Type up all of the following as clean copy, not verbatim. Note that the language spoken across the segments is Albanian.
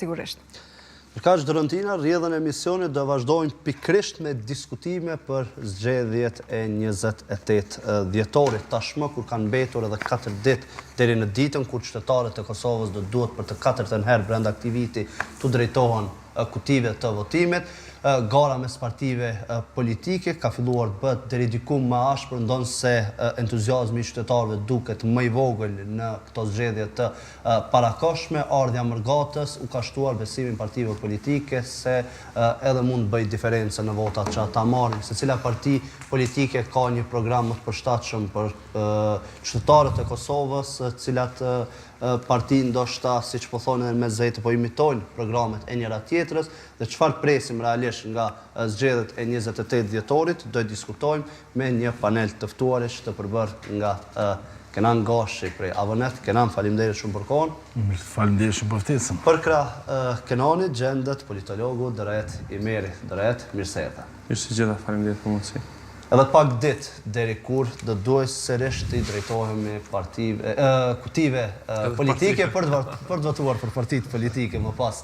Sigurisht. Përkaq Dërontina, rrjedhën e emisionit do vazhdojmë pikërisht me diskutime për zgjedhjet e 28 dhjetorit. Tashmë kur kanë mbetur edhe 4 ditë deri në ditën kur qytetarët e Kosovës do duhet për të 4-ën herë brenda aktivit të drejtohen kutive të votimit. Gara mes partive politike ka filluar të bëhet deri diku më ashpër, ndonse entuziazmi i qytetarëve duket më i vogël në këto zgjedhje të parakohshme. Ardhja mërgatës u ka shtuar besimin partive politike se edhe mund të bëjë diferencë në votat që ata marrin. Secila parti politike ka një program më të përshtatshëm për qytetarët e Kosovës, cilat parti ndoshta, siç po thonë me zëjtë, po imitojnë programet e njëra tjetrës, dhe çfarë presim realisht nga zgjedhjet e 28 dhjetorit, do të diskutojmë me një panel të ftuarish të përbërë nga Kenan Gashi prej Avonet. Kenan, faleminderit shumë për kohën. Faleminderit shumë për ftesën. Për krah Kenanit gjendet politologu Dëret Imeri. Dëret, mirë se erdha. Mirë se gjeta, faleminderit për mundësi. Edhe pak ditë deri kur do duhet sërish të drejtohemi kutive politike për të votuar për partitë politike më pas.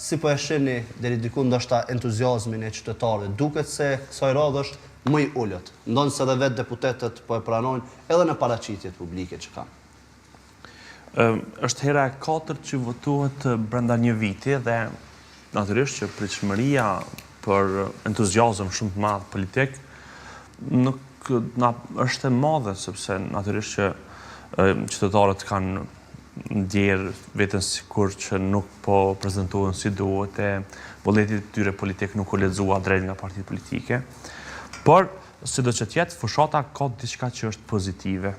Si po e shihni deri diku ndoshta entuziazmin e qytetarëve? Duket se kësaj radhe është më i ulët, ndonse edhe vetë deputetët po e pranojnë edhe në paraqitjet publike që kanë. Është hera e 4 që votohet brenda një viti dhe natyrisht që pritshmëria për entuziazëm shumë të madh politik nuk është e madhe, sepse natyrisht që qytetarët kanë ndjerë veten sikur që nuk po prezantohen si duhet, e vullneti i tyre politik nuk u lexua drejt nga partitë politike. Por sido që tjetë, fushata ka diçka që është pozitive.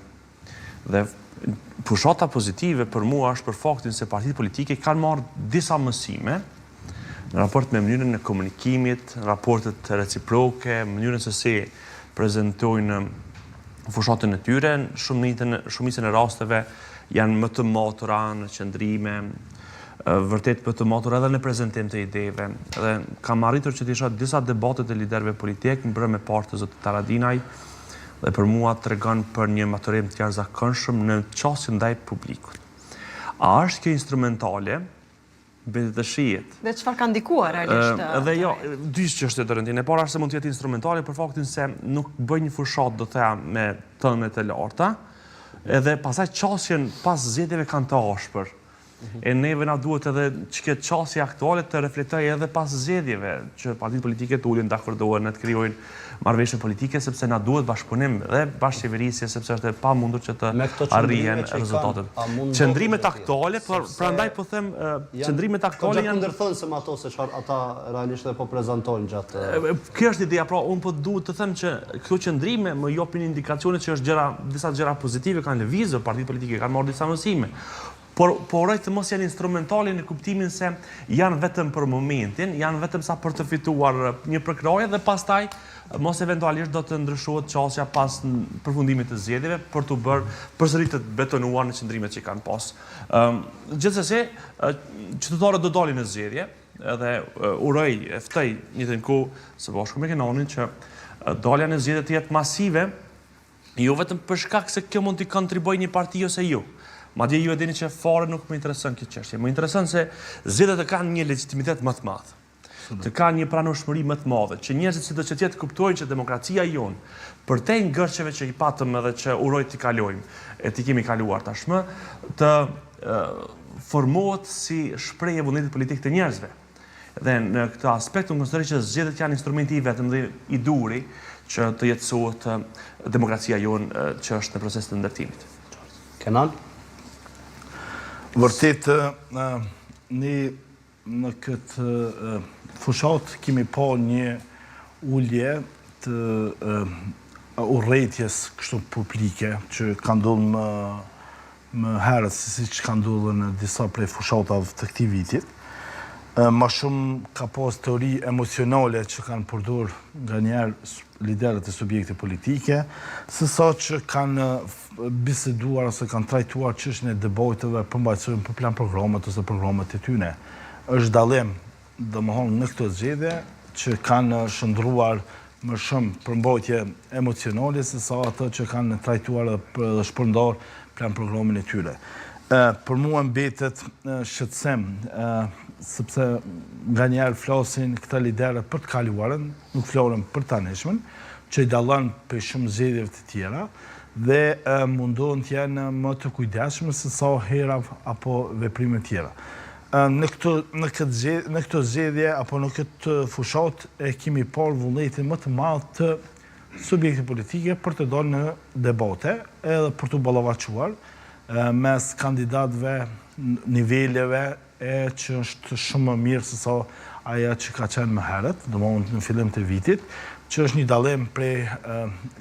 Dhe fushata pozitive për mua është për faktin se partitë politike kanë marrë disa mësime në raport me mënyrën e komunikimit, raportet reciproke, mënyrën se si prezentojnë fushatën e tyre, shumicën e rasteve janë më të matura në qëndrime, vërtet më të matura edhe në prezentim të ideve. Dhe kam arritur që të isha disa debatet e liderëve politik, më bërë me partë të zotit Haradinaj, dhe për mua tregon për një maturim të jashtëzakonshëm në çështje ndaj publikut. A është kjo instrumentale? Betet të shihet. Dhe çfarë ka ndikuar realisht? Edhe jo, dy çështje të rëndin. E para është se mund të jetë instrumentale për faktin se nuk bëj një fushat, do thëja, me tëndet e larta, edhe pasaj qasjen pas zgjedhjeve kanë të ashpër. E neve na duhet edhe që këtë qasje aktuale të reflektoj edhe pas zgjedhjeve, që partitë politike të ulin, dakordohen, të krijojnë marrëveshje politike, sepse na duhet bashkëpunim dhe bashkëqeverisje, sepse është e pamundur që të arrihen rezultatet. Qëndrimet aktuale, prandaj po them, qëndrimet aktuale janë kundërthënëse me ato se çfarë ata realisht po prezantojnë gjatë. Kjo është ideja, pra unë po duhet të them që këto qëndrime më japin indikacione që është disa gjëra pozitive kanë lëvizur, partitë politike kanë marrë disa mësime. Por të mos janë instrumentale në kuptimin se janë vetëm për momentin, janë vetëm sa për të fituar një përkraje dhe pastaj mos eventualisht do të ndryshohet çështja pas përfundimit të zgjedhjeve për të bërë përsëri të betonuar në qëndrimet që kanë pas. Gjithsesi, qytetarët do dalin në zgjedhje dhe uroj, ftoj njëtën kohë së bashku me Kenanin që dalja në zgjedhje të jetë masive, jo vetëm për shkak se kjo mund të kontribuojë një parti ose jo. Madje ju e dini që fare nuk më intereson kjo çështje. Më intereson se zgjedhjet të kanë një legitimitet më të madh. Të kanë një pranueshmëri më të madhe, që njerëzit sido që tjetë kuptojnë që demokracia jonë, përtej ngërçeve që i patëm edhe që uroj t'i kalojmë, e t'i kemi kaluar tashmë, të formohet si shprehje vullnetit politik të njerëzve. Dhe në këtë aspekt unë konsideroj që zgjedhjet janë instrumenti i vetëm dhe i duri që të jetësohet demokracia jonë që është në proces të ndërtimit. Kenan? Vërtet, ne në këtë fushat kemi pa një ullje të urrëties kështu publike që ka ndodhur më herët siç ka ndodhur në disa prej fushatave të këtij viti. Më shumë ka pas teori emocionale që kanë përdorur nganjëherë liderët e subjekte politike, sesa që kanë biseduar ose kanë trajtuar çështjen e debateve përmbajtësore për plan programet ose programet e tyre. Është dallim, domethënë, në këtë zgjedhje që kanë shndruar më shumë përmbajtje emocionale sesa ato që kanë trajtuar dhe shpërndar plan programin e tyre. Për mua mbetet shqetësim, sepse nga njerë flasin këta liderët për të kaluarën, nuk flasin për të tanishmen, që i dallan për shumë zgjedhjeve të tjera, dhe mundohen të jenë më të kujdesshëm se sa hera apo veprime tjera. Në këtë zgjedhje apo në këtë fushat e kemi parë vullnetin më të madh të subjekte politike për të dalë në debate edhe për të ballavaçuar mes kandidatëve, niveleve që është shumë më mirë se sa aja që ka qenë më herët, domethënë në fillim të vitit, që është një dallim prej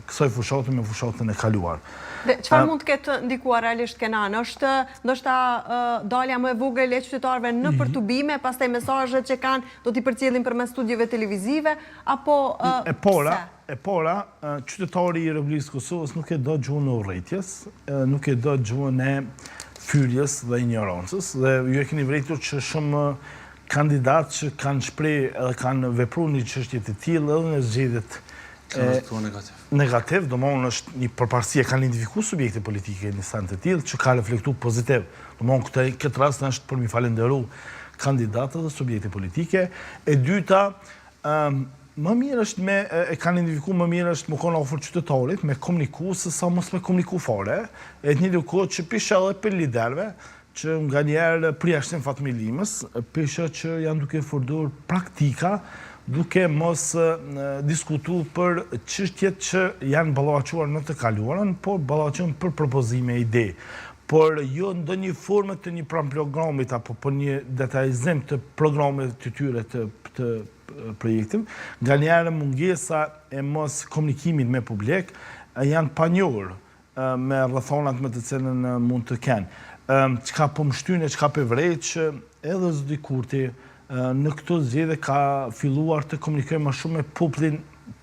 kësaj fushate me fushatën e kaluar. Dhe çfarë mund të ketë ndikuar realisht Kenan? Është ndoshta dalja më e vogël e qytetarëve në perturbime, pastaj mesazhet që kanë do t'i përcjellin përmes studiove televizive apo E para, qytetari i Republikës Kosovës nuk e do gjuhën e urrëties, nuk e do gjuhën e fyrjes dhe ignorancës, dhe ju e keni vërejtur që shumë kandidatë që kanë shpreh edhe kanë vepruar një çështje të tillë edhe në zgjedhjet negativ, domthonë është një përparësi, kanë identifikuar subjekte politike në instant të tillë që ka reflektuar pozitiv. Domthonë këtë rast është për mi falenderu kandidatët dhe subjekte politike. E dyta, më mirë është e kanë identifikuar më mirë është më konë ofër qytetarit me komuniku se sa mos me komuniku fare, e të një kohë që pisha edhe për liderve, që nga njerë përjashtim fatmilimës, pisha që janë duke fërdur praktika, duke mos diskutu për çështjet që janë ballavaçuar në të kaluarën, por ballavaçuar për propozime ide. Por jo ndonjë formë të një programit apo për një detajizim të programeve të tyre të projektim, nga njerë mungesa e mos komunikimit me publik janë panjohur me rrethonat me të cilën mund të kenë. Çka po mshtyne, çka po vrej që edhe Zoti Kurti në këto zgjedhje ka filluar të komunikojë më shumë me popullin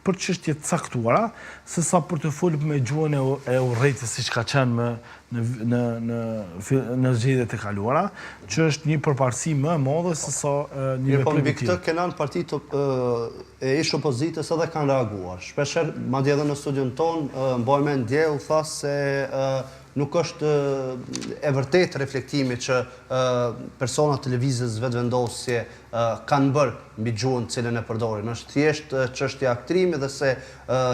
për çështje të caktuara, se sa për të folur me gjuhën e urrëties siç ka qenë në zgjedhjet e kaluara, që është një përparësi më e madhe se sa një veprim i tillë. Këtë Kenan partitë e ish opozitës edhe kanë reaguar. Shpeshherë, madje edhe në studion ton, mbaj mend dje u tha se nuk është e vërtet reflektimi që personat televizës vetëvendosje kanë bërë mbi gjuhën cilën e përdorin. Është thjesht çështja aktrimi dhe se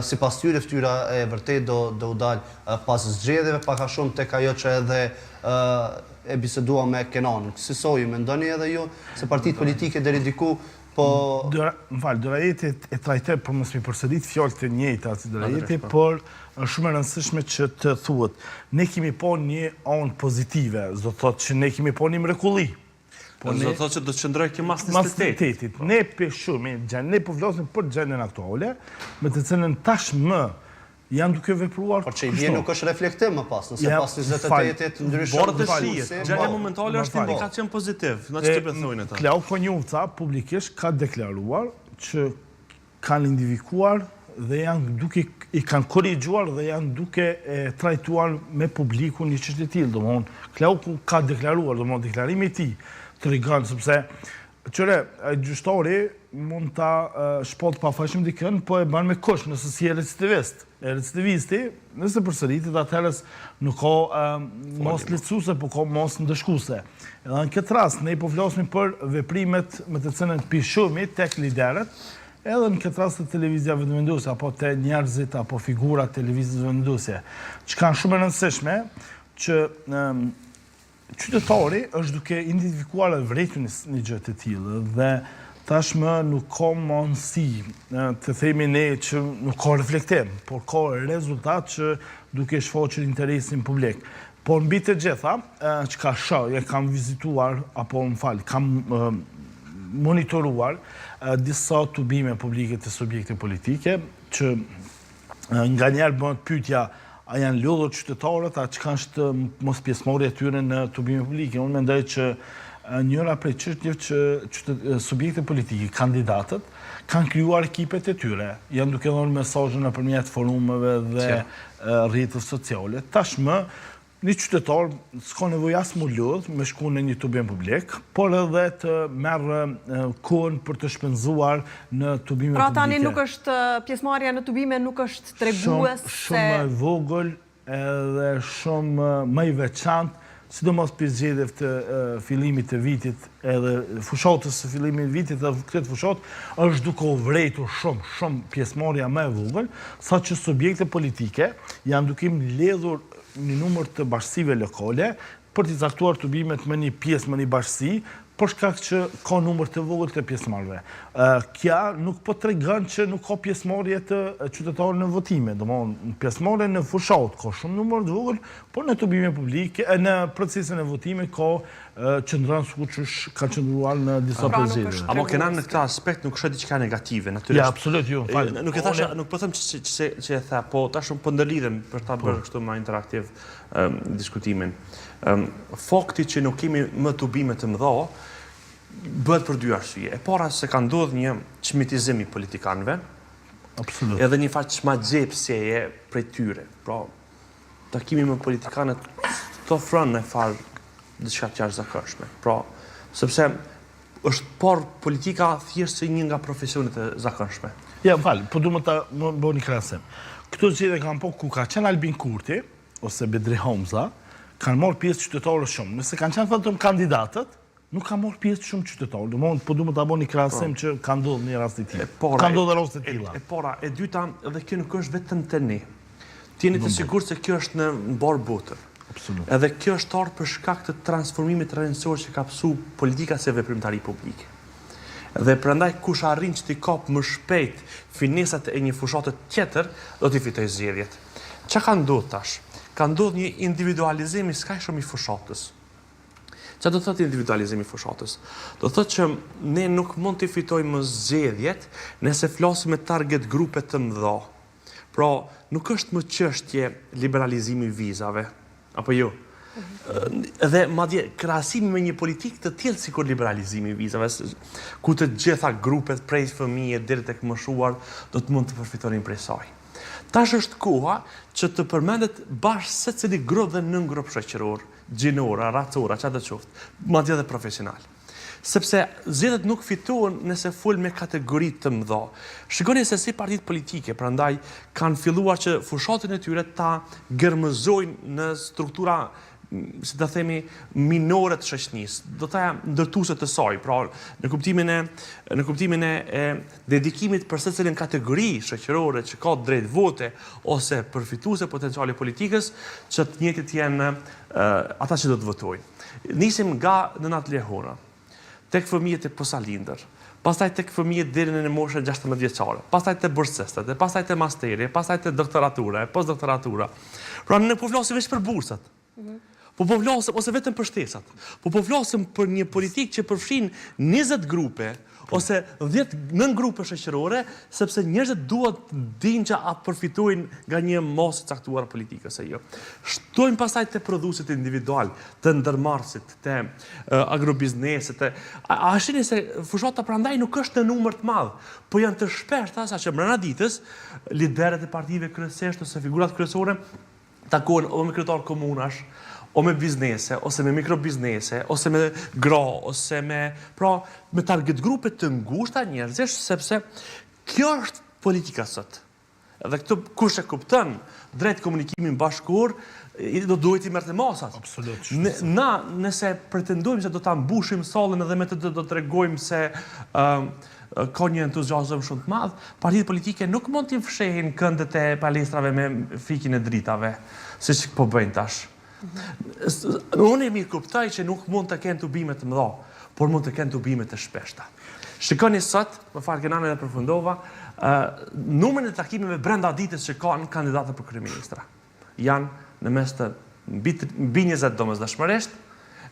sipas tyre fytyra e vërtet do u dalë pas zgjedhjeve, pak a shumë tek ajo që edhe e bisedua me Kenanin. Si mendoni edhe ju se partitë politike deri diku Dorajeti e trajtoj për mos mi përsërit fjalët e njëjta si Dorajeti, por është shumë e rëndësishme që të thuhet. Ne kemi pa një anë pozitive, do të thotë që ne kemi pa një mrekulli. Do të thotë që do të qëndroj kjo mas stetit. Ne ne po flasim për gjendjen aktuale, me të cilën tashmë janë duke vepruar. Por që i vjen nuk është reflektim më pas, nëse pas 28-it ndryshon. Borë të shihet, gjendja momentale është indikacion pozitiv. Në ç'të besojnë ata? Klau Konjuvca publikisht ka deklaruar që kanë identifikuar dhe janë duke i kanë korrigjuar dhe janë duke trajtuar me publikun një çështje të tillë. Domthonë, Klau ka deklaruar, domthonë deklarimi i tij tregon sepse gjyqtari mund ta shpot pa fashim dikën, po e bën me kush nëse si e recidivist. Recidivisti, nëse përsëritet, atëherës nuk ka mos lehtësuese, po ka mos ndëshkuese. Edhe në këtë rast ne po flasim për veprimet me të cilën pishumi tek liderët, edhe në këtë rast të televizijave vendosuese apo të njerëzit apo figurat televizijave vendosuese, që kanë shumë e rëndësishme që qytetari është duke identifikuar dhe vërejtur një gjë të tillë dhe tashmë nuk ka mundësi të themi ne që nuk ka reflektim, por ka rezultat që duke shfaqur interesin publik. Por mbi të gjitha, që ka shoh, kam vizituar apo kam monitoruar disa tubime publike të subjekte politike që nga njerë bëhet pyetja a janë lodhur qytetarët, a çka është mos pjesëmarrja e tyre në tubime publike. Unë mendoj që njëra prej çështjeve që subjekte politike, kandidatët, kanë krijuar ekipet e tyre, janë duke dhënë mesazhe nëpërmjet forumeve dhe rrjeteve sociale. Tashmë një qytetar s'ka nevojë as më lodh me shku në një tubim publik, por edhe të merr kohën për të shpenzuar në tubime publike. Pra tani nuk është pjesëmarrja në tubime nuk është tregues se shumë e vogël edhe shumë më i veçantë sidomos për zgjedhjeve të fillimit të vitit, edhe fushatës së fillimit të vitit dhe këtë fushat është duke u vrejtur shumë pjesëmarrja më e vogël, saqë subjekte politike janë duke mbledhur një numër të bashkësive lokale për të caktuar tubimet me një pjesë, me një bashkësi, për shkak që ka numër të vogël të pjesëmarrëve. Kja nuk po tregon që nuk ka pjesëmarrje të qytetarëve në votime, domthonë pjesëmarrje në fushat ka shumë numër të vogël, por në tubime publike, në procesin e votimit ka qëndron siç ka qëndruar në disa zgjedhje. Apo kena në këtë aspekt nuk shoh diçka negative, natyrisht. Ja, absolut jo. Nuk e thash, nuk po them që e tha, po tash po ndërlidhem për ta bërë kështu më interaktiv diskutimin. Fakti që nuk kemi më tubime të mëdha bëhet për dy arsye. E para se ka ndodhur një çmitizim i politikanëve. Absolut. Edhe një fat çmaxhepsjeje prej tyre. Pra, takimi me politikanët të ofron në fal diçka të jashtëzakonshme. Pra, sepse është por politika thjesht si një nga profesionet e zakonshme. Ja, po du më bëni krahasim. Këto zgjedhje kanë po ku ka qenë Albin Kurti ose Bedri Hamza, kanë marrë pjesë qytetarë shumë. Nëse kanë qenë vetëm kandidatët, nuk kanë marrë pjesë shumë qytetarë. Domthonë, po du më ta bëni krahasim që ka ndodhur një rast i tillë. Ka ndodhur raste të tilla. E para, e dyta, edhe kjo nuk është vetëm te ne. Ti jeni të sigurt se kjo është në mbar botën. Absolut. Edhe kjo është ardhur për shkak të transformimit rrënjësor që ka psu politika si veprimtari publike. Dhe prandaj kush arrin që t'i kap më shpejt finesat e një fushate tjetër, do t'i fitojë zgjedhjet. Çka ka ndodhur tash? Ka ndodhur një individualizim i skajshëm i fushatës. Çfarë do të thotë individualizimi i fushatës? Do të thotë që ne nuk mund të fitojmë zgjedhjet nëse flasim me target grupe të mëdha. Pra, nuk është më çështje liberalizimi i vizave, apo jo? Dhe madje krahasimi me një politikë të tillë sikur liberalizimi i vizave, ku të gjitha grupet prej fëmijë deri tek moshuar do të mund të përfitonin prej saj. Tash është koha që të përmendet bashkë secili grup dhe nën grup shoqëror, gjinor, racor, çfarë do të qoftë, madje edhe profesional. Sepse zgjedhjet nuk fitohen nëse fol me kategori të mëdha. Shikoni se si partitë politike prandaj kanë filluar që fushatën e tyre ta gërmëzojnë në struktura, si ta themi, minore të shoqënisë, do ta ndërtuese të saj, pra në kuptimin e dedikimit për secilin kategori shoqërore që ka drejt vote ose përfituese potenciale politikës, që të njëjtit janë ata që do të votojnë. Nisim nga nënat Lehona, tek fëmijët e posalindër, pastaj tek fëmijët deri në moshën 16 vjeçare, pastaj te bursestat, pastaj te masteri, pastaj te doktoratura, postdoktoratura. Pra ne po flasim vetëm për bursat. Po flasim ose vetëm për shtesat. Po flasim për një politikë që përfshin 20 grupe ose 10 nën grupe shoqërore, sepse njerëzit duhet të dinë që a përfitojnë nga një masë caktuar politikës e jo. Shtojnë pastaj te prodhuesit individual, te ndërmarrësit, te agrobizneset. A shihni se fushata prandaj nuk është në numër të madh, po janë të shpeshta saqë brenda ditës liderët e partive kryesisht ose figurat kryesore takohen o me kryetar komunash, o me biznese, ose me mikrobiznese, ose me gra, ose me target grupe të ngushta njerëzish, sepse kjo është politika sot. Dhe këtë kush e kupton drejt komunikimin bashkëkor, do duhet i merrte masat. Absolut. Na, nëse pretendojmë se do ta mbushim sallën edhe me të do tregojmë se ka një entuziazëm shumë të madh, partitë politike nuk mund t'i fshehin këndet e palestrave me fikin e dritave, siç po bëjnë tash. Unë e mirë kuptoj që nuk mund të kenë tubime të mëdha, por mund të kenë tubime të shpeshta. Shikoni sot, më falë Kenan edhe përfundova, numrin e takimeve brenda ditës që kanë kandidatë për kryeministra. Janë në mes të mbi 20 domosdoshmërisht,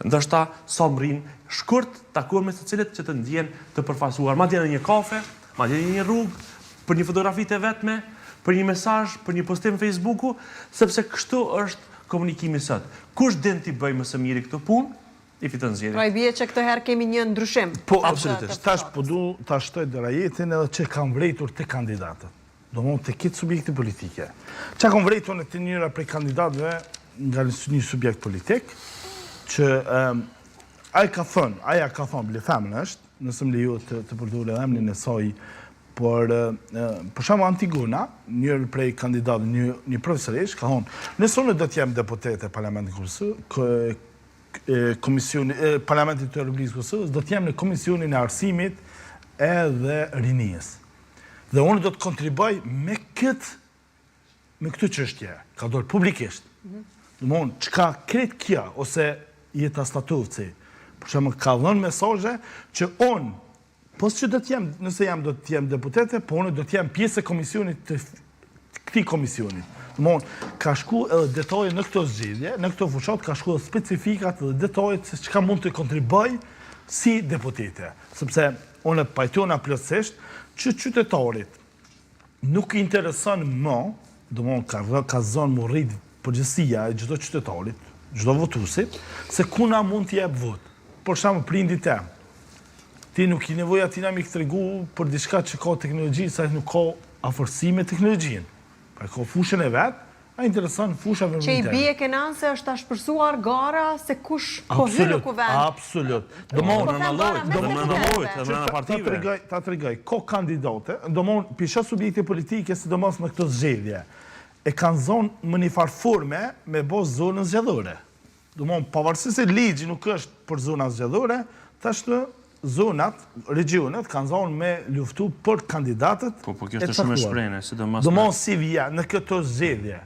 ndoshta sa mrin shkurt takuar me të cilët që të ndjen të përfaqësuar, madje në një kafe, madje në një rrugë, për një fotografi të vetme, për një mesazh, për një postim në Facebooku, sepse kështu është komunikimi sot. Kush din t'i bëj më së miri këtë punë, i fiton zgjedhjen. Pra i bie që këtë herë kemi një ndryshim. Po, absolutisht. Tash po du ta shtoj derajetin edhe që kanë vrejtur te kandidatët. Domthonë te këtë subjekte politike. Çka kanë vrejtur në të njëra prej kandidatëve nga një subjekt politik, që aja ka thënë, bile femën është, nëse më lejo të përdor edhe emrin e saj, por shembull Antigona, njëri prej kandidatëve, një profesoresh, ka thonë, nëse unë do të jem deputet e Parlamentit Parlamentit të Republikës Kosovës, do t'jem në Komisionin e Arsimit edhe Rinijës. Dhe unë do të kontriboj me këtë çështje, ka dorë publikisht. Domthon, çka kret kja, ose jeta statovci, për shembull ka dhënë mesazhe që unë, nëse do të jem deputete, po unë do të jem pjesë e komisionit të këtij komisionit. Domthon, ka shku edhe detaje në këto zgjedhje, në këto fushat ka shku edhe specifikat dhe detajet se çka mund të kontriboj si deputete. Sepse unë pajtona plotësisht që qytetarit nuk i intereson më, domthon ka zonë më rrit përgjësia e çdo qytetarit, çdo votuesit, se kuna mund t'i jep vot. Për shembull, prindit tem. Ti nuk i nevoja ti na mi tregu për diçka që ka teknologji, sa nuk ka afërsi me teknologjinë. Pra ka fushën e vet, a intereson fusha vëmendje. Që i bie kenan se është ta shpërsuar gara se kush po hyn në kuvend. Absolut. Ta tregoj, ko kandidate, domthon pisha subjekte politike, sidomos në këto zgjedhje, e kanë zonë më një farë forme me bos zonën zgjedhore. Domthon, pavarësisht se ligji nuk është për zona zgjedhore, tash zonat, regionet kanë zonë me luftu për kandidatët. Po kjo është shumë e shprehne, sidomos. Domthon si vija në këto zgjedhje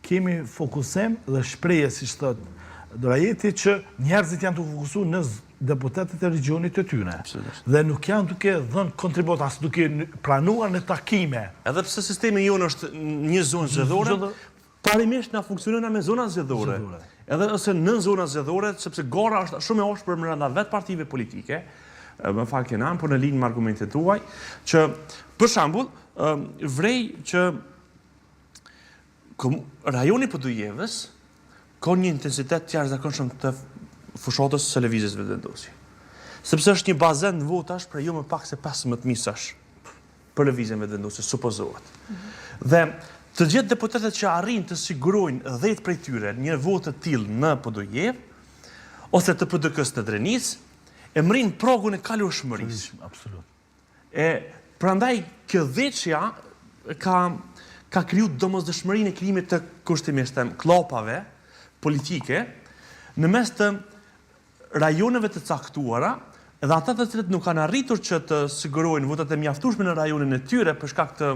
kemi fokusim dhe shprehje, siç thot Dorajeti, që njerëzit janë të fokusuar në deputetët e regionit të tyre. Dhe nuk janë duke dhënë kontribut, as duke pranuar në takime. Edhe pse sistemi jonë është një zonë zgjedhore, parimisht na funksionon me zona zgjedhore. Edhe ose në zona zgjedhore, sepse gara është shumë e oshpër brenda vetë partive politike, më fal Kenan, por në linjë me argumentet tuaj, që për shembull, vrej që rajoni Podujevës ka një intensitet të jashtëzakonshëm të fushatës së lëvizjes vendosi. Sepse është një bazen votash për jo më pak se 15 misash për lëvizjen vendosi, supozohet. Dhe të gjithë deputetët që arrin të sigurojnë 10 prej tyre një votë të tillë në Podujevë, ose të PDK-s në Drenis, e mrin progun e kalueshmërisë. Absolut. Prandaj kjo dheqja ka kriju domosdoshmërinë e krijimit të kushtimisht klopave politike në mes të rajoneve të caktuara, dhe ata të cilët nuk kanë arritur që të sigurojnë votat e mjaftueshme në rajonin e tyre për shkak të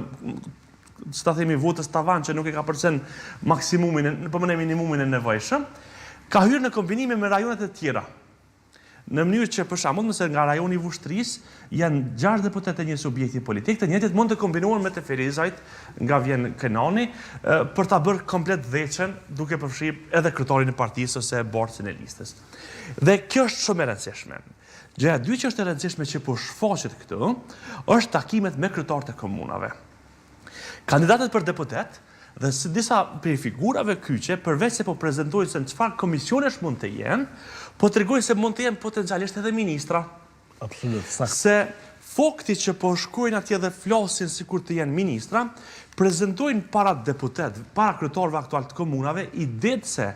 ta themi votës tavan që nuk e ka përcen maksimumin, po më minimumin e nevojshëm, ka hyrë në kombinime me rajonet e tjera. Në mënyrë që për shembull, nëse nga rajoni i Vushtrisë janë 6 deputetë një subjekti politik, të njëjtit mund të kombinohen me të Ferizajt nga vjen Kenani për ta bërë komplet dheqen, duke përfshirë edhe kryetarin e partisë ose borcin e listës. Dhe kjo është shumë e rëndësishme. Gjëja e dytë që është e rëndësishme që po shfaqet këtu, është takimet me kryetarët e komunave. Kandidatët për deputet dhe si disa prej figurave kyçe, përveç se po prezantojnë se në çfarë komisionesh mund të jenë, po tregojnë se mund të jenë potencialisht edhe ministra. Absolut, saktë. Se fakti që po shkojnë atje dhe flasin sikur të jenë ministra, prezantojnë para deputet, para kryetarëve aktual të komunave, idetë se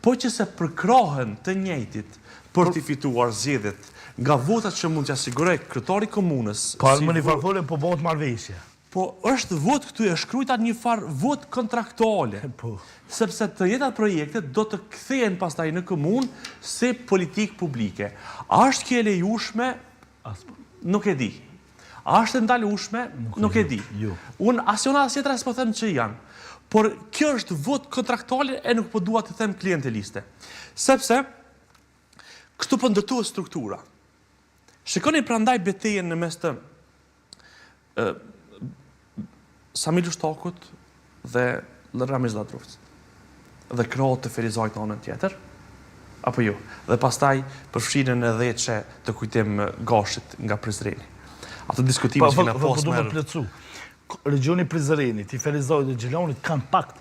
po që se përkrahen të njëjtit për të fituar zgjedhjet nga votat që mund t'ia sigurojë kryetari i komunës. Po më një farë po bëhet marrëveshje. Po është vot këtu e shkruajtur një farë vot kontraktuale. Po. Sepse të jetat projekte do të kthehen pastaj në komunë si politikë publike. A është kjo e lejueshme? Nuk e di. A është ndalueshme? Nuk e di. Unë asnjëna tjetër s'po them që janë. Por kjo është vot kontraktuale e nuk po dua të them klienteliste. Sepse këtu po ndërtohet struktura. Shikoni prandaj betejën në mes të Samil Shtakut dhe Ramiz Ladrovcit. Dhe krahët të Ferizajt në anën tjetër, apo jo. Dhe pastaj përfshirën edhe që të kujtim Gashit nga Prizreni. Ato diskutime që kena pas merë. Regioni Prizrenit, i Ferizajt dhe Gjelonit kanë pakt.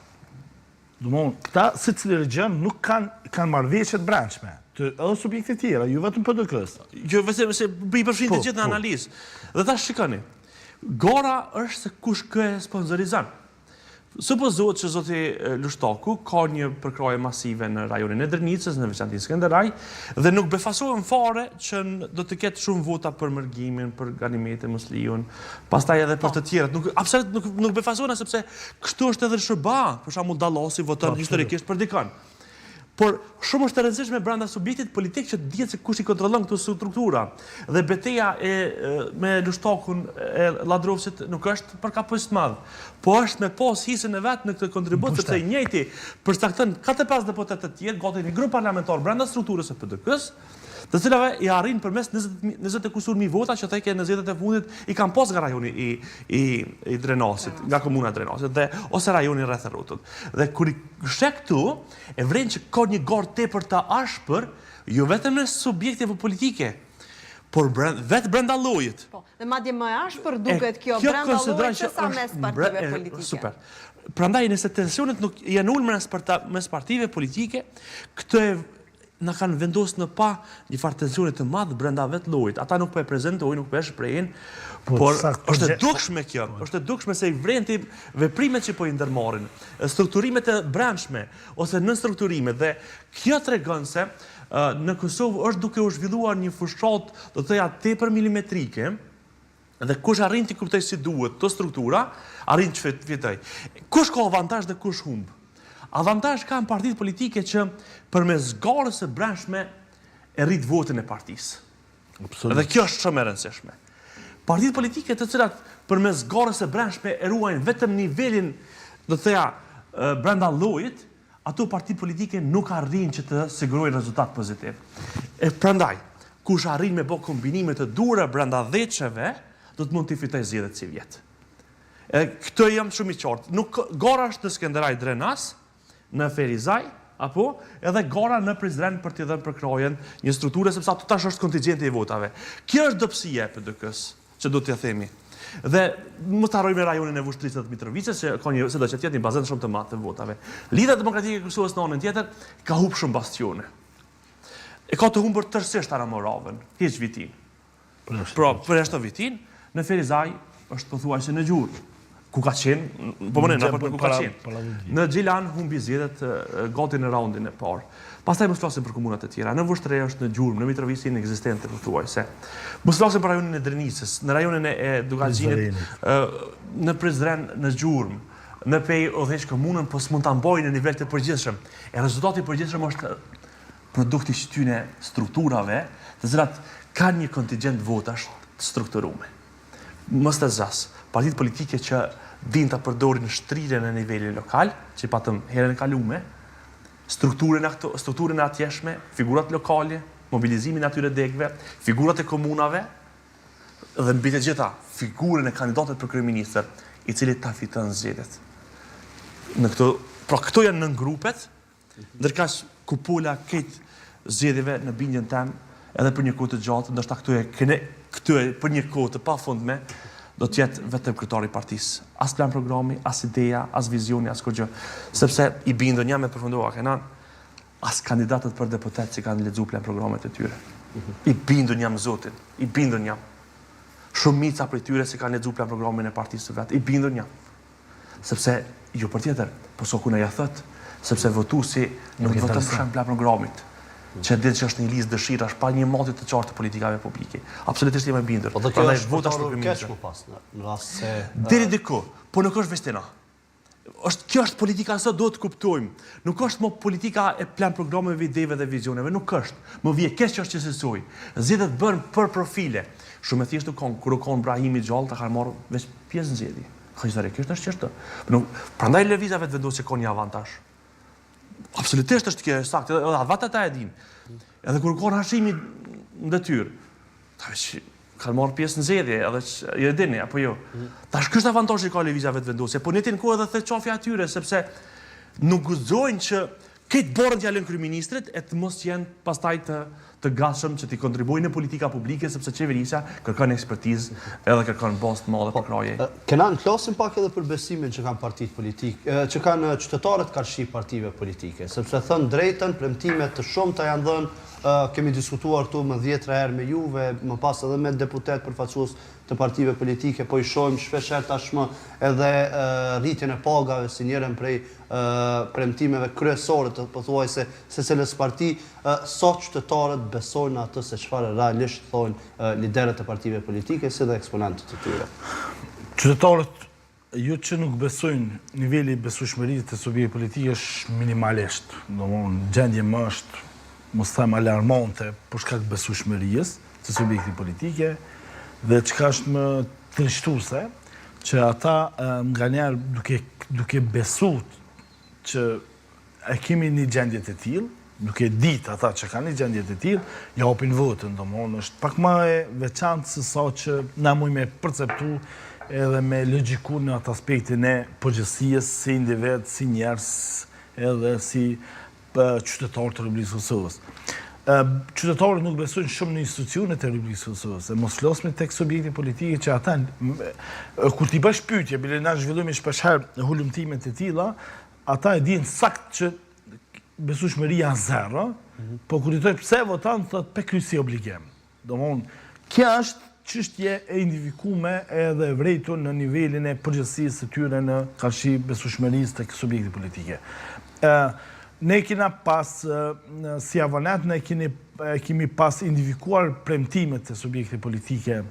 Domthon, këta secili region nuk kanë marrëveshje të brendshme. Edhe subjekte tjera, ju vetëm PDK-s. Jo vetëm se i përfshin të gjithë në analizë. Dhe tash shikoni. Gara është se kush kë e sponsorizon. Supozohet që zoti Lushtaku ka një përkraje masive në rajonin e Drenicës, në veçantë Skënderaj, dhe nuk befasohen fare që do të ketë shumë vota për Mërgimin, për Ganimetin Musliun, pastaj edhe për të tjerët. Absolutisht nuk befasohen sepse kështu është edhe SHBA, për shembull Dallasi voton historikisht për dikon. por shumë është e rëndësishme brenda subjektit politik që dihet se kush i kontrollon këto struktura. Dhe betejë me Lushtokun e Lladrovsit nuk është për kapos të madh, po është me pas hisën e vet në këtë kontribut sepse i njëjti përcakton 45 deputet të tjerë, gati një grup parlamentar brenda strukturës së PDK-s, të cilave i arrin përmes 20 e kusur mijë vota që theke në zgjedhjet e fundit i kanë pas nga rajoni i Drenasit, nga komuna e Drenasit dhe ose rajoni rreth rrotut. Dhe kur i sheh këtu, e vren që ka një garë tepër të ashpër, jo vetëm në subjekte politike, por vetë brenda llojit. Po, dhe madje më ashpër duket kjo brenda llojit se sa mes partive politike. Super. Prandaj nëse tensionet nuk janë ulur mes partive politike, këtë na kanë vendosur në pa një farë tensioni të madh brenda vetë llojit. Ata nuk po e prezantojnë, nuk po e shprehin, por është e dukshme kjo. Është e dukshme se i vrenti veprimet që po i ndërmarrin, strukturimet e brendshme ose nën strukturimet dhe kjo tregon se në Kosovë është duke u zhvilluar një fushat, do të thoya tepër milimetrike, dhe kush arrin të kuptoj si duhet të struktura, arrin të fitoj. Kush ka avantazh dhe kush humb? Avantazh kanë partitë politike që përmes garës së brendshme e rrit votën e partisë. Dhe kjo është shumë e rëndësishme. Partitë politike të cilat përmes garës së brendshme e ruajnë vetëm nivelin, do të thoya, brenda llojit, ato partitë politike nuk arrin që të sigurojnë rezultat pozitiv. E prandaj, kush arrin me bë kombinime të dhura brenda dhëçeve, do të mund të fitojë zgjedhjet si vjet. Këtë jam shumë i qartë. Nuk gara është në Skenderaj Drenas, në Ferizaj, apo edhe gara në Prizren për t'i dhënë përkrajen një strukture, sepse ato tash është kontingjenti i votave. Kjo është dobësia e PDK-s, që do t'ja themi. Dhe mos harrojmë rajonin e Vushtrisë të Mitrovicës, që ka një se do të jetë një bazen shumë të madh të votave. Lidhja Demokratike e Kosovës në anën tjetër ka humbur shumë bastione. E ka të humbur tërësisht Aramoravën, hiç vitin. Për ashtu vitin, në Ferizaj është pothuajse në gjurmë. Ku ka qenë, po më në ku ka qenë. Në Gjilan humbi zgjedhjet gati në raundin e parë. Pastaj mos flasim për komunat e tjera. Në Vushtre është në gjurmë, në Mitrovicë inekzistente pothuajse. Mos flasim për rajonin e Drenisës, në rajonin e Dugalxhinit, në Prizren në gjurmë, në Pej Odheq komunën, po s'mund ta mbajnë në nivel të përgjithshëm. E rezultati i përgjithshëm është produkti i këtyre strukturave, të cilat kanë një kontingjent votash të strukturuar. Mos të zas, partitë politike që dinë ta përdorin shtrirjen në nivelin lokal, që patëm herën e kaluar, strukturën e atjeshme, figurat lokale, mobilizimin e atyre degëve, figurat e komunave dhe mbi të gjitha figurën e kandidatit për kryeministër, i cili ta fiton zgjedhjet. Pra këto janë nën grupet, ndërkaq kupola këtë zgjedhjeve në bindjen tëm, edhe për një kohë të gjatë, ndoshta këtu për një kohë të pafundme, do të jetë vetëm kryetari i partisë. As plan programi, as ideja, as vizioni, as kurrë. Sepse i bindën jam e përfundova Kenan, as kandidatët për deputet që kanë lexuar plan programet e tyre. I bindën jam zotin, i bindën jam. Shumica prej tyre që kanë lexuar plan programin e partisë së vet, i bindën jam. Sepse jo për tjetër, po soku na ja thot, sepse votuesi nuk voton për plan programit. Që ditë që është një listë dëshirash pa një motiv të qartë të politikave publike. Absolutisht jam e bindur. Po dhe kjo është votash për keq më pas, në rast se deri diku, po nuk është vestina. Kjo është politika sa do të kuptojmë. Nuk është më politika e plan programeve, ideve dhe vizioneve, nuk është. Më vije keq që është që sesoj. Zgjedhjet bën për profile. Shumë e thjeshtë kur kon Brahimi gjallë ta kanë marrë veç pjesë në zgjedhje. Historikisht është çështë. Prandaj lëvizave të vendosë kanë një avantazh. Absolutisht është kjo saktë, edhe vetë ata e dinë. Edhe kur ka hashimi në detyrë, tash kanë marrë pjesë në zgjedhje, edhe e dini apo jo. Tash ky është avantazhi ka lëvizjave të vendosje, po netin ku edhe the çafi atyre sepse nuk guxojnë që këtë borën t'ja lënë kryeministrit e të mos jenë pastaj të gatshëm që t'i kontribuojnë në politika publike sepse qeverisja kërkon ekspertizë edhe kërkon bazë të madhe për kraje. Kenan, flasim pak edhe për besimin që kanë partitë politike, që kanë qytetarët karshi partive politike, sepse thënë drejtën, premtime të shumta janë dhënë, kemi diskutuar këtu më 10 herë me juve, më pas edhe me deputet përfaqësues të partive politike, po i shohim shpeshherë tashmë edhe rritjen e pagave si njërin prej premtimeve kryesore të pothuajse secilës parti, sa qytetarët besojnë atë se çfarë realisht thonë liderët e partive politike si dhe eksponentët e tyre. Qytetarët ju që nuk besojnë, niveli besueshmërisë të subjektit politik është minimalisht. Domthonë, gjendje më është, mos them alarmante, për shkak të besueshmërisë të subjektit politike, dhe çka është më trishtuese, që ata nganjëherë duke besuar që e kemi një gjendje të tillë, duke ditë ata që kanë një gjendje të tillë, japin votën, domthonë është pak më e veçantë se sa që na mujmë perceptu edhe me logjiku në atë aspektin e përgjithësisë, si individ, si njerëz, edhe si qytetarë të Republikës Kosovës. Qytetarët nuk besojnë shumë në institucionet e Republikës Kosovës, e mos flasim tek subjekti politike që ata, kur t'i bësh pyetje, bile na zhvillojmë shpeshherë hulumtimet e tilla, ata e dinë saktë që besueshmëria zero, po kur i thoj pse votan, thotë pe ky si obligim. Domthonë, kjo është çështje e identifikuar edhe e vërejtur në nivelin e përgjithësisë së tyre në karshi besueshmërisë tek subjekti politike. Ne kena pas, si avonet, ne kemi pas identifikuar premtimet të subjekti politike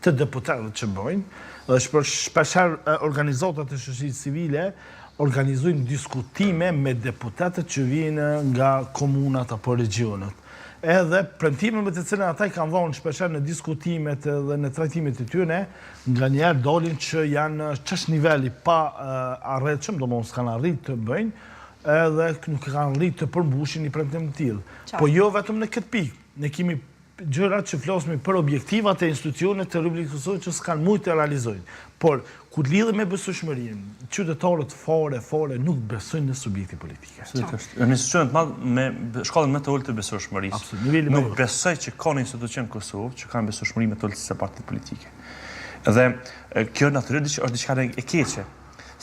të deputetëve që bëjnë, dhe shpeshherë organizatat e shoqërisë civile organizojnë diskutime me deputetët që vijnë nga komunat apo regionet. Edhe premtimet me të cilën ata i kanë dhënë shpeshherë në diskutimet dhe në trajtimet e tyre, nganjëherë dalin që janë ç'është niveli pa arritshëm, domosdoshmë s'kan arritë të bëjnë, edhe nuk kanë arritë të përmbushin një premtim të tillë. Po jo vetëm në këtë pikë, ne kemi gjërat që flasim për objektivat e institucionet të Republikës Kosovës që s'kan mujtë të realizojnë. Por kur lidhet me besueshmërinë, qytetarët fare nuk besojnë në subjekte politike. Në institucionet të madh me shkallën më të ulët të besueshmërisë. Nuk besoj që ka një institucion në Kosovë që kanë besueshmëri më të ulët se partitë politike. Dhe kjo natyrisht është diçka e keqe.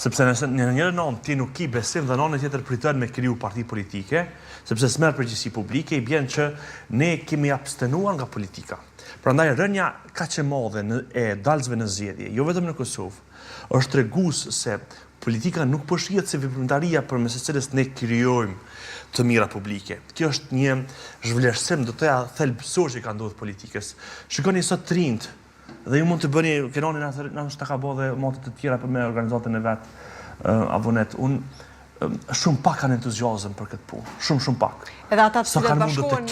Sepse në njërin anë ti nuk ki besim dhe në anën tjetër priton me kriju parti politike, sepse s'merr përgjegjësi publike, i bjen që ne kemi abstenuar nga politika. Prandaj rënja kaq e madhe e dalësve në zgjedhje, jo vetëm në Kosovë, është tregues se politika nuk po shihet si veprimtaria përmes së cilës ne krijojmë të mira publike. Kjo është një zhvlerësim do të thoya thelbësor që ka ndodhur politikës. Shikoni sot trind dhe ju mund të bëni Kenoni na është ka bë dhe motet të tjera për me organizatën e vet avonet. Shumë pak kanë entuziazëm për këtë punë. Shumë pak. Edhe ata të cilët bashkohen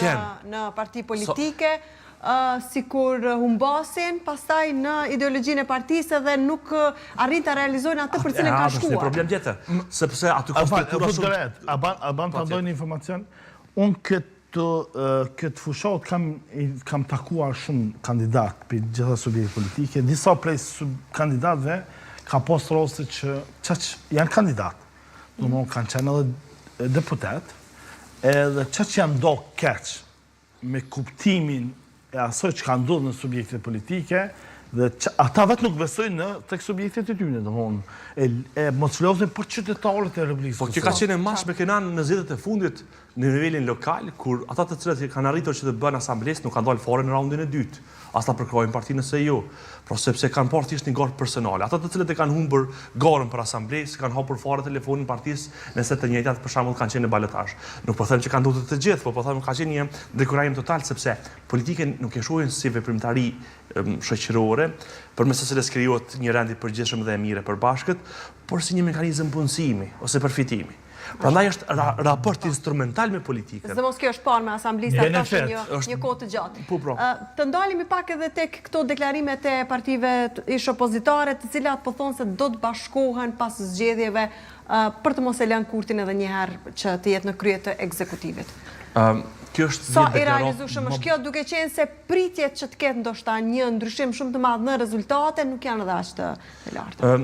në parti politike, sikur humbasin pastaj në ideologjinë e partisë dhe nuk arrin të realizojnë atë për cilën kanë shkuar. Është problem tjetër, sepse aty ka struktura shumë. A ban të ndoj një informacion? Unë këtë fushat kam takuar shumë kandidat për gjitha subjekte politike. Disa prej kandidatëve ka pas raste që janë kandidat. Domthonë kanë qenë edhe deputet, edhe që janë do keq me kuptimin e asoj që ka ndodhur në subjekte politike, dhe ata vetë nuk besojnë në tek subjektet e tyre, domthonë mos flasim për qytetarët e Republikës Kosovës. Po kjo ka qenë mash me Kenan në zgjedhjet e fundit në nivelin lokal, kur ata të cilët kanë arritur që të bëjnë asamblesë nuk kanë dalë fare në raundin e dytë, as ta përkrojnë partinë se jo, pra sepse kanë parë thjesht një garë personale. Ata të cilët e kanë humbur garën për asamblesë, kanë hapur fare telefonin partisë nëse të njëjtat për shembull kanë qenë në balotazh. Nuk po them që kanë ndodhur të gjithë, po them ka qenë një dekurajim total sepse politikën nuk e shohin si veprimtari shoqërore, përmes së cilës krijohet një rend i përgjithshëm dhe e mirë për bashkët, por si një mekanizëm punësimi ose përfitimi. Prandaj është raport instrumental me politikën. Dhe mos kjo është parë me asamblisë tash një kohë të gjatë. Të ndalemi pak edhe tek këto deklarimet e partive ish opozitare, të cilat po thonë se do të bashkohen pas zgjedhjeve për të mos e lënë kurtin edhe një herë që të jetë në krye të ekzekutivit. Sa i realizueshëm është kjo, duke qenë se pritjet që të ketë ndoshta një ndryshim shumë të madh në rezultate nuk janë edhe aq të larta.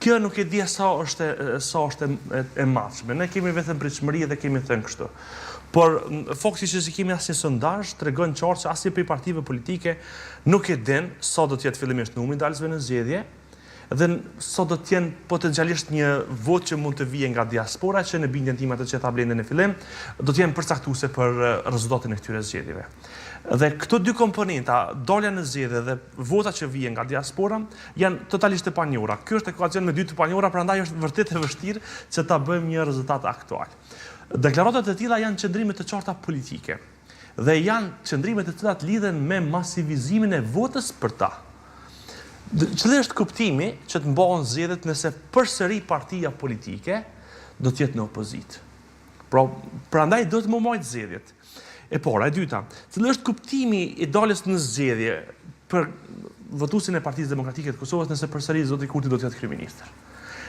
Kjo nuk e di sa është e matshme. Ne kemi vetëm pritshmëri dhe kemi thënë kështu. Por fakti që kemi asnjë sondazh tregon qartë që asnjë prej partive politike nuk e din sa do të jetë fillimisht numri dalësve në zgjedhje dhe sa do të jenë potencialisht një votë që mund të vijë nga diaspora që në bindjen time atë që ta blende në fillim do të jenë përcaktuese për rezultatin e këtyre zgjedhjeve. Dhe këto dy komponenta, dalja në zgjedhje dhe vota që vijnë nga diaspora, janë totalisht të panjohura. Ky është ekuacion me dy të panjohura, prandaj është vërtet e vështirë që ta bëjmë një rezultat aktual. Deklaratat e tilla janë qëndrime të qarta politike dhe janë qëndrime të cilat lidhen me masivizimin e votës për ta. Qëllë është kuptimi që të mbohen zgjedhjet nëse përsëri partia politike do të jetë në opozit. Prandaj do të mbojnë zgjedhjet. E para, e dyta, cili është kuptimi i daljes në zgjedhje për votuesin e Partisë Demokratike të Kosovës nëse përsëri zoti Kurti do të jetë kryeministër.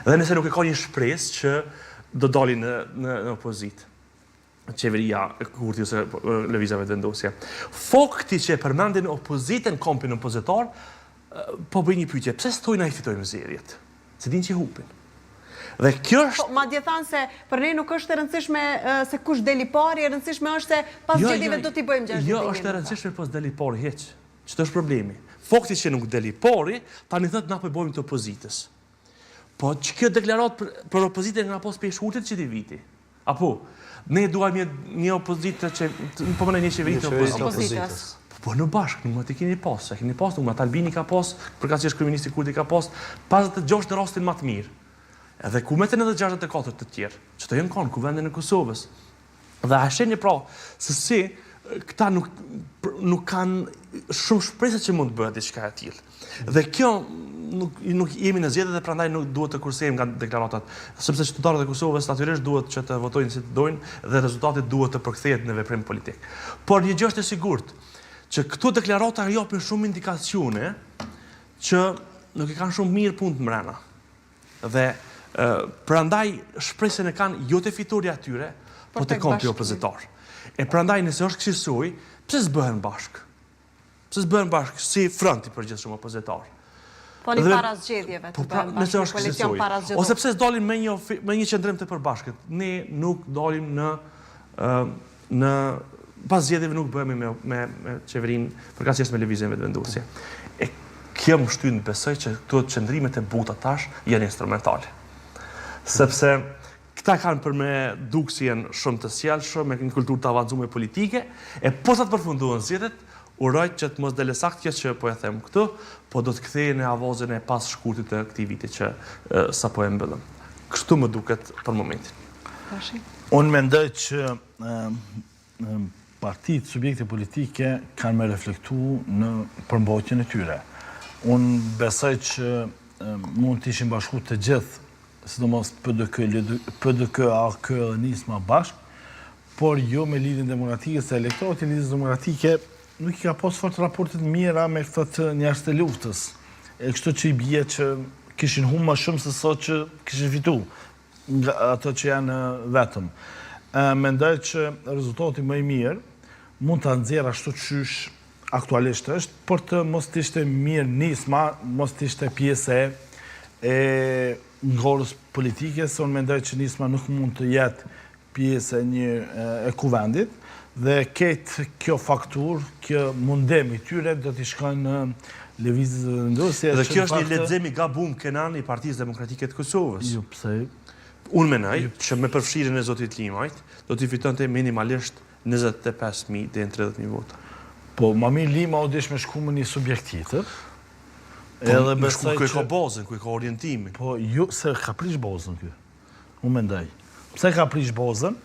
Dhe nëse nuk e ka një shpresë që do dali në opozit. Qeveria e Kurti ose lëvizjeve të vendosje. Fakti që e përmendin opozitën, kompin opozitar, po bëj një pyetje, pse s'thojnë ai fitojmë zgjedhjet? Se din që hupin. Dhe kjo është... Madje thanë se për ne nuk është e rëndësishme se kush deli pari, e rëndësishme është se pas zgjedhjeve do t'i bëjmë 60 Jo, është e rëndësishme pas deli pari hiç. Ç'të është problemi? Fakti që nuk deli pari, tani thotë na po bëjmë të opozitës. Po kjo deklarat për opozitën nga pas peshurtit që t'i viti. Apo, ne duajmë një opozitë që po më një qeveri të opozitës. Po në bashkë, nuk më të keni pas, e keni pas, nuk më të Albini ka pas, përka që është kryeministri Kurti ka pas, 56 në rastin më të mirë. Edhe ku me të në dhe 64 të tjerë, që të jenë kanë kuvendin e Kosovës. Dhe ashenje pra, se si, këta nuk kanë shumë shpresë që mund të bëhet diçka e tillë. Dhe kjo nuk jemi në zgjedhje dhe prandaj nuk duhet të kursejmë nga deklaratat, sepse qytetarët e Kosovës natyrisht duhet që të votojnë si të dojnë dhe rezultatet duhet të përkthehet në veprim politik. Por një gjë është e sigurt, që këto deklarata japin shumë indikacione që nuk e kanë shumë mirë punë të mbrana. Dhe prandaj shpresën e kanë jo te fitoria e tyre, po te kompi opozitar. E prandaj nëse është kësaj, pse s'bëhen bashkë? Pse s'bëhen bashkë si fronti përgjithshëm opozitar? Po një para zgjedhjeve të bëhen bashkë, koalicion para zgjedhjeve. Ose pse s'dalim me një qendrim të përbashkët? Ne nuk dalim në pas zgjedhjeve nuk bëhemi me qeverinë përkatësisht me lëvizjeve të vendosje. E kjo më shtyn besoj që këto qendrimet e buta tash janë instrumentale. Sepse këta kanë për me duksjen shumë të sjellshëm, me një kulturë të avancuar politike, e posa të përfundohen zgjedhjet, uroj që të mos dele saktë që po e them këtu, po do të kthehen në avazën e pas shkurtit të këtij viti që sapo e mbëllëm. Kështu më duket për momentin. Unë mendoj që partitë, subjekte politike kanë me reflektu në përmbajtjen e tyre. Unë besoj që mund të ishin bashku të gjithë, sidomos PDK, AK dhe nisma bashkë, por jo me Lidhjen Demokratike, se elektorati i Lidhjes Demokratike nuk i ka pas fort raportet mira me këto të njerëzit e luftës. E kështu që i bie që kishin humbur më shumë se sa që kishin fituar nga ato që janë vetëm. Mendoj që rezultati më i mirë mund ta nxjerr ashtu qysh aktualisht është, por të mos të ishte mirë nisma, mos të ishte pjesë e ngorës politike, se unë mendoj që nisma nuk mund të jetë pjesë e kuvendit, dhe ketë kjo faktur, kjo mundemi tyre do t'i shkojnë në lëvizje të vendosje. Dhe kjo është një lexim i gabum Kenan i Partisë Demokratike të Kosovës. Jo, pse? Unë menoj që me përfshirjen e zotit Limajt do t'i fitonte minimalisht 25.000 deri në 30.000 vota. Po, ma mirë Lima u desh me shku me një subjekt tjetër. Edhe besoj që... Ku ka bazën, ku ka orientimin. Po, jo, se ka prish bazën kjo. Unë mendoj. Pse ka prish bazën?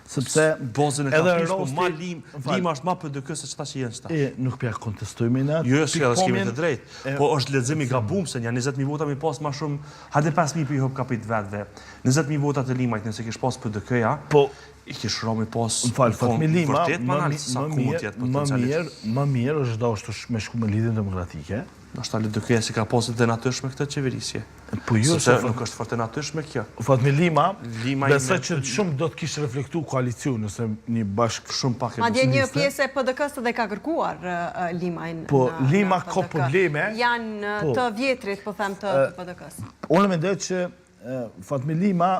Sepse... Bazën e ka prish, po ma Lima është ma PDK se qëta që jenë qëta. Nuk pja kontestojme në atë. Jo, s'ka edhe s'kemi të drejtë. Po është lexim i gabum se një 20.000 vota mi pas ma shumë, hajde 5.000 për i hop kapit vetëve. 20.000 vota të Limajt nëse kish pas PDK-ja, i kish romi pas... Më falë, Fatmi Lima, më mirë është dashur me shku me Lidhjen Demokratike. Ndoshta LDK-ja si ka pasur të natyrshme këtë qeverisje. Po jo, se nuk është fort e natyrshme kjo. Fatmi Lima, besoj që shumë do të kishte reflektuar koalicion ose një bashk shumë pak e madje një pjesë e PDK-s edhe ka kërkuar Limajn. Po Lima ka probleme. Janë të vjetrit, po them, të PDK-s. Unë mendoj që Fatmi Lima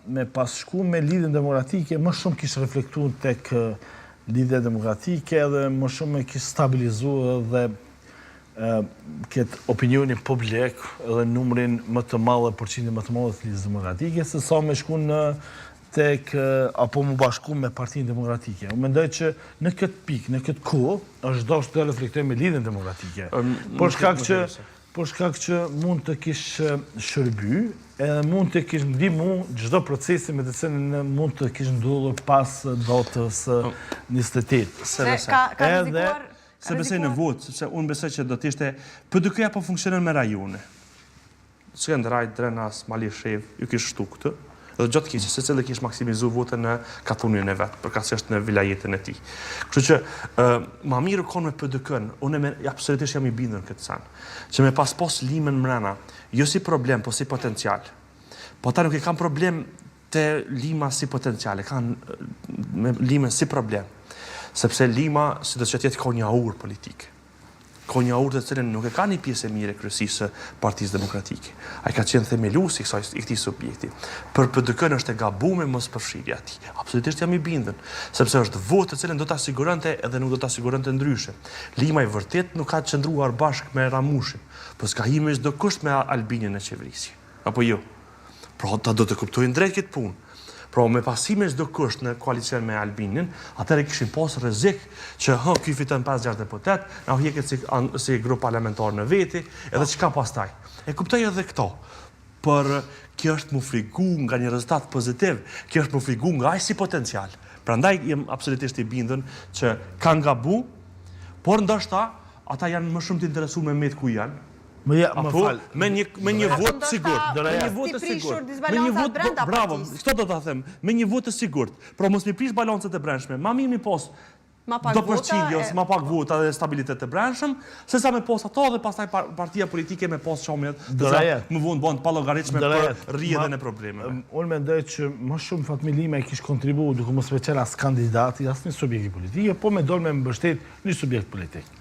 me pas shku me Lidhjen Demokratike më shumë kishte reflektuar tek Lidhja Demokratike dhe më shumë kishte stabilizuar dhe këtë opinioni publik dhe numrin më të madh, përqindjen më të madhe të Lidhjes Demokratike, se sa me shku në tek apo më bashku me Partinë Demokratike. Unë mendoj që në këtë pikë, në këtë kohë, është dashur të reflektoj me Lidhjen Demokratike. Por shkak që mund të kish shërby, edhe mund të kish ndihmu çdo procesi me të cilin mund të kish ndodhur pas datës 28. Ka rrezikuar Se besoj në votë, sepse unë besoj që do t'ishte PDK-ja po funksionon me rajone. Skënderaj, Drenas, Malishev, ju kish shtu këtë. Dhe gjatë keqë, se cilë kish maksimizu votën në katunjën e vetë, për ka që është në vilajetën e ti. Kështu që, ma mirë konë me PDK-n, unë absolutisht jam i bindën këtë sanë, që me pas limen mrena, jo si problem, po si potencial. Po ta nuk e kam problem të lima si potenciale, kanë me limen si problem. Sepse lima, si do që tjetë ka një aur politikë. Ka një aur të cilën nuk e ka një pjesë e mire kryesisë Partisë Demokratike. A i ka qenë themelusi i këtij subjekti. Për PDK-n është e gabuar mos përfshirja e tij. Absolutisht jam i bindën, sepse është votë të cilën do ta siguronte edhe nuk do ta siguronte ndryshe. Lima i vërtet nuk ka qëndruar bashkë me Ramushin, po s'ka hyrë çdo kusht me Albinin e qeverisë. Apo jo. Pra ta do të kuptojnë drejt këtë punë. Pra me pasime çdo kusht në koalicion me Albinin, atëherë kishin pas rrezik që ky fiton 5-6 deputet, na hjeket si grup parlamentar në veti, edhe çka pastaj. E kuptoj edhe këto. Por kjo është më frigu nga një rezultat pozitiv, kjo është më frigu nga ai si potencial. Prandaj jam absolutisht i bindën që kanë gabu, por ndoshta ata janë më shumë të interesuar me ku janë. Me një votë sigurt. Me një votë sigurt. Me një votë, bravo, këto do ta them, me një votë sigurt. Pra mos mi prish balancet e brendshme. Ma mirë mi pos do përqindje ose ma pak vota dhe stabilitet e brendshëm, se sa me pos ato dhe pastaj partia politike me pos qomjet të më vonë bënd pa llogaritshme për rrjedhjen e problemeve. Unë mendoj që më shumë Fatmi Lima i kish kontribuar duke mos veçel as kandidati, as një subjekti politike, po me dol me mbështet një subjekt politik.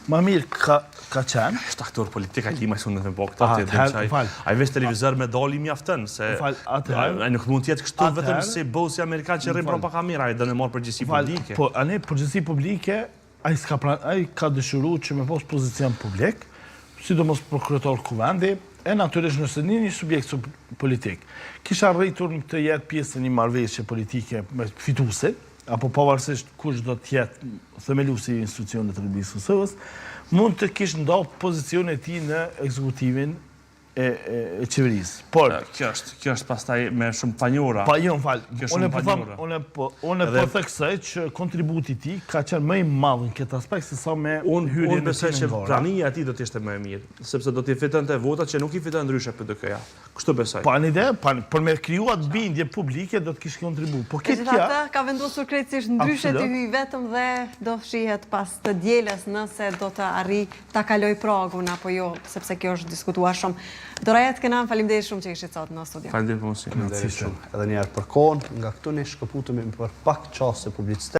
Ma mirë ka qenë. Është aktor politik, ai Lima sonë me bok ai vesh televizor me dali mjaftën se ai nuk mund të jetë kështu vetëm si bosi amerikan që rrin pa kamera, ai do të marr përgjegjësi publike. Po, anë përgjegjësi publike, ai ka dëshiruar që me pas pozicion publik, sidomos prokurator kuvendi, e natyrisht nëse një subjekt politik kisha arritur të jetë pjesë e një marrëveshje politike me fituesin, apo pavarësisht kush do të jetë themeluesi i institucionit të Republikës së Kosovës, mund të kishte ndalë pozicionin e tij në ekzekutivin e qeverisë. Por kjo është pastaj me shumë panjora. Pa jo, fal. Unë po theksoj që kontributi i tij ka qenë më i madh në këtë aspekt se sa me hyrjen e tij. Unë besoj që prania e tij do të ishte më e mirë, sepse do të fitonte votat që nuk i fiton ndryshe PDK-ja. Kështu besoj. Pa një ide, për me krijuar bindje publike do të kishte kontribuar. Po Megjithatë, ka vendosur krejtësisht ndryshe të hyjë vetëm dhe do shihet pas të dielës nëse do të arrijë ta kaloj pragun apo jo, sepse kjo është diskutuar shumë. Dorajet Kenan, faleminderit shumë që ishit sot në studio. Faleminderit për mundësinë. Edhe një herë për kohën, nga këtu ne shkëputemi për pak çaste publicitet.